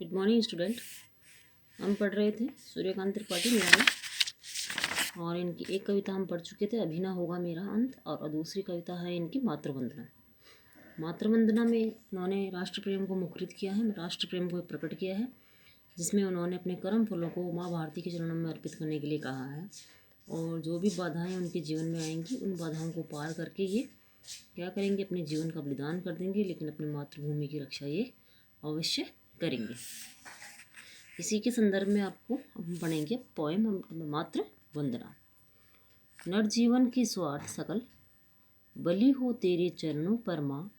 Good morning student. हम पढ़ रहे थे सूर्यकांत त्रिपाठी निराला और इनकी एक कविता हम पढ़ चुके थे, अभी ना होगा मेरा अंत। और दूसरी कविता है इनकी मातृवंदना। मातृवंदना में उन्होंने राष्ट्र प्रेम को मुखरित किया है, राष्ट्र प्रेम को प्रकट किया है, जिसमें उन्होंने अपने कर्म फलों को माँ भारती के चरणों में अर्पित करने के लिए कहा है। और जो भी बाधाएं उनके जीवन में आएंगी, उन बाधाओं को पार करके ये क्या करेंगे, अपने जीवन का बलिदान कर देंगे, लेकिन अपनी मातृभूमि की रक्षा ये अवश्य करेंगे। इसी के संदर्भ में आपको हम पढ़ेंगे पोएम मातृ वंदना। नरजीवन की स्वार्थ सकल बलि हो तेरे चरणों पर माँ,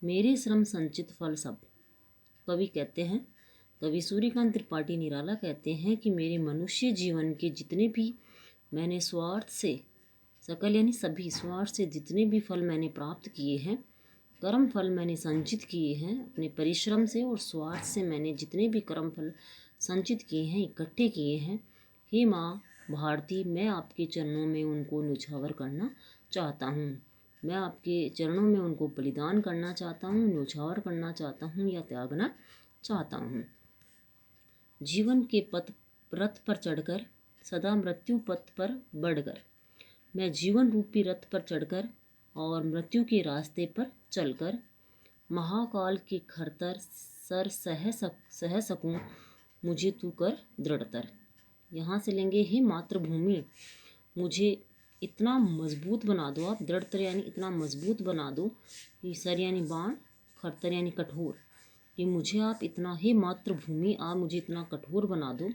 मेरे श्रम संचित फल सब। कवि कहते हैं, कवि सूर्यकांत त्रिपाठी निराला कहते हैं कि मेरे मनुष्य जीवन के जितने भी मैंने स्वार्थ से सकल यानी सभी स्वार्थ से जितने भी फल मैंने प्राप्त किए हैं, कर्म फल मैंने संचित किए हैं अपने परिश्रम से और स्वार्थ से, मैंने जितने भी कर्म फल संचित किए हैं, इकट्ठे किए हैं, हे माँ भारती, मैं आपके चरणों में उनको न्योछावर करना चाहता हूँ। मैं आपके चरणों में उनको बलिदान करना चाहता हूँ, न्योछावर करना चाहता हूँ या त्यागना चाहता हूँ। जीवन के रथ पर चढ़कर सदा मृत्यु पथ पर बढ़कर, मैं जीवन रूपी रथ पर चढ़कर और मृत्यु के रास्ते पर चलकर महाकाल के खरतर सर सह सकूं, मुझे तू कर दृढ़तर। यहाँ से लेंगे, हे मातृभूमि, मुझे इतना मजबूत बना दो आप, दृढ़तर यानी इतना मजबूत बना दो कि सर यानी बाण, खरतर यानी कठोर, कि मुझे आप इतना, हे मातृभूमि, आप मुझे इतना कठोर बना दो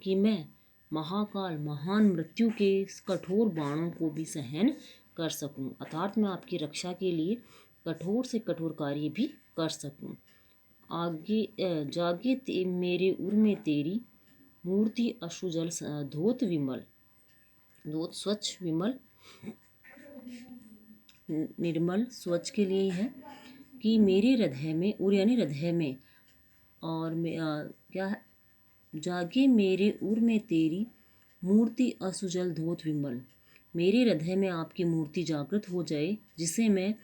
कि मैं महाकाल महान मृत्यु के कठोर बाणों को भी सहन कर सकूं, अर्थात मैं आपकी रक्षा के लिए कठोर से कठोर कार्य भी कर सकूं। आगे जागे मेरे उर में तेरी मूर्ति अश्रुजल धोत विमल, धोत स्वच्छ विमल निर्मल स्वच्छ के लिए है कि मेरे हृदय में, उर यानी हृदय में, और क्या है, जागे मेरे उर में तेरी मूर्ति असुजल धोत विमल, मेरे हृदय में आपकी मूर्ति जागृत हो जाए, जिसे मैं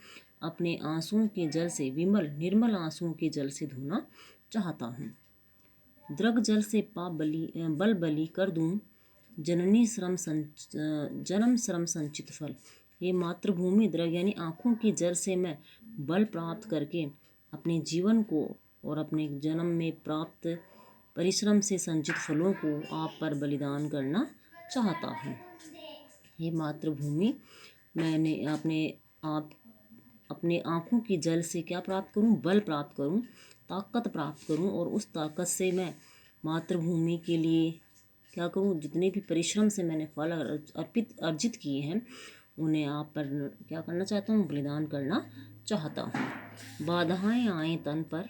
अपने आंसुओं के जल से, विमल निर्मल आंसुओं के जल से धोना चाहता हूँ। द्रग जल से पाप बल बलि कर दूँ, जननी जन्म श्रम संचित फल। ये मातृभूमि द्रग यानी आँखों के जल से मैं बल प्राप्त करके अपने जीवन को और अपने जन्म में प्राप्त परिश्रम से संचित फलों को आप पर बलिदान करना चाहता हूँ। ये मातृभूमि, मैंने अपने आँखों की जल से क्या प्राप्त करूं, बल प्राप्त करूं, ताकत प्राप्त करूं, और उस ताकत से मैं मातृभूमि के लिए क्या करूं, जितने भी परिश्रम से मैंने फल अर्जित किए हैं, उन्हें आप पर क्या करना चाहता हूं, बलिदान करना चाहता हूं। बाधाएं आए तन पर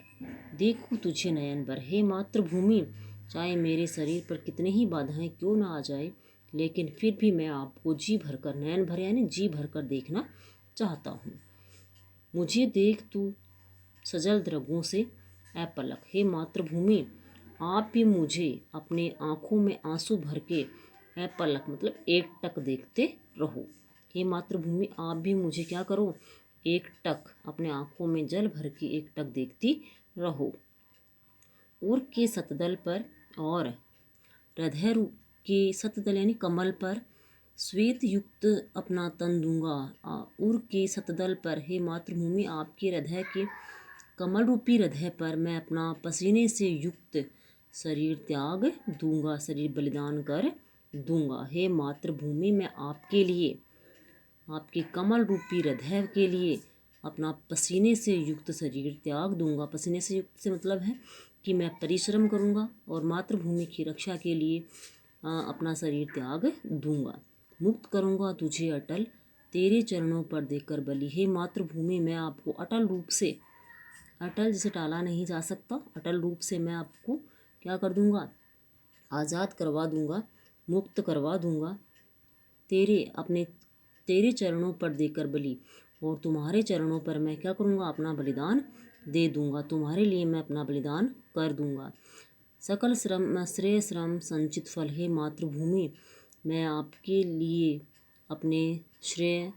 देखूं तुझे नयन भर, हे मातृभूमि, चाहे मेरे शरीर पर कितने ही बाधाएं क्यों ना आ जाए, लेकिन फिर भी मैं आपको जी भरकर, नयन भर यानी जी भरकर देखना चाहता हूँ। मुझे देख तू सजल द्रगों से ऐ पलक, हे मातृभूमि, आप भी मुझे अपने आँखों में आंसू भर के, ऐ पलक मतलब एक टक देखते रहो। हे मातृभूमि, आप भी मुझे क्या करो, एक टक अपने आँखों में जल भर के एक टक देखती रहो। उर के सतदल पर और हृदय के सतदल यानी कमल पर श्वेत युक्त अपना तन दूंगा। उर के सतदल पर, हे मातृभूमि, आपके हृदय के कमल रूपी हृदय पर मैं अपना पसीने से युक्त शरीर त्याग दूंगा, शरीर बलिदान कर दूंगा। हे मातृभूमि, मैं आपके लिए, आपके कमल रूपी हृदय के लिए अपना पसीने से युक्त शरीर त्याग दूंगा। पसीने से युक्त से मतलब है कि मैं परिश्रम करूंगा और मातृभूमि की रक्षा के लिए अपना शरीर त्याग दूंगा। मुक्त करूंगा तुझे अटल तेरे चरणों पर देकर बलि, हे मातृभूमि, मैं आपको अटल रूप से, अटल जिसे टाला नहीं जा सकता, अटल रूप से मैं आपको क्या कर दूंगा, आज़ाद करवा दूंगा, मुक्त करवा दूंगा, तेरे चरणों पर देकर बलि, और तुम्हारे चरणों पर मैं क्या करूंगा, अपना बलिदान दे दूंगा, तुम्हारे लिए मैं अपना बलिदान कर दूंगा। सकल श्रेय श्रम संचित फल, हे मातृभूमि, मैं आपके लिए अपने श्रेय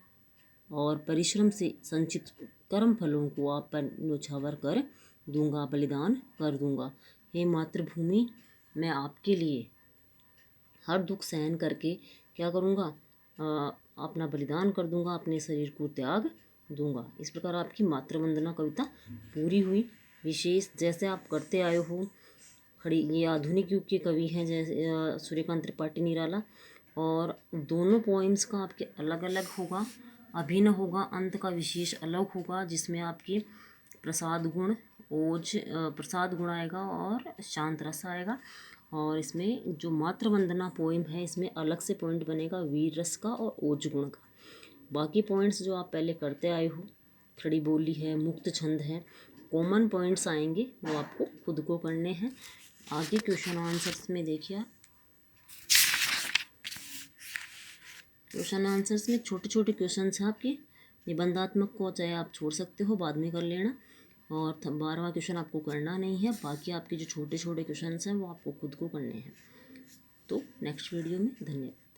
और परिश्रम से संचित कर्म फलों को आप पर न्योछावर कर दूंगा, बलिदान कर दूंगा। हे मातृभूमि, मैं आपके लिए हर दुख सहन करके क्या करूँगा, अपना बलिदान कर दूंगा, अपने शरीर को त्याग दूंगा। इस प्रकार आपकी मातृवंदना कविता पूरी हुई। विशेष जैसे आप करते आए हो, खड़ी ये आधुनिक युग के कवि हैं जैसे सूर्यकांत त्रिपाठी निराला, और दोनों पोइम्स का आपके अलग अलग होगा, अभिन्न होगा, अंत का विशेष अलग होगा, जिसमें आपकी प्रसाद गुण, ओज प्रसाद गुण आएगा और शांत रस आएगा। और इसमें जो मातृवंदना पोइम है इसमें अलग से पॉइंट बनेगा वीर रस का और ओज गुण का। बाकी पॉइंट्स जो आप पहले करते आए हो, खड़ी बोली है, मुक्त छंद है, कॉमन पॉइंट्स आएंगे वो आपको खुद को करने हैं। आगे क्वेश्चन आंसर्स में देखिए, क्वेश्चन आंसर्स में छोटे छोटे क्वेश्चन हैं आपके। निबंधात्मक को चाहे आप छोड़ सकते हो, बाद में कर लेना, और 12वां क्वेश्चन आपको करना नहीं है। बाकी आपके जो छोटे छोटे क्वेश्चन हैं वो आपको खुद को करने हैं। तो नेक्स्ट वीडियो में धन्यवाद।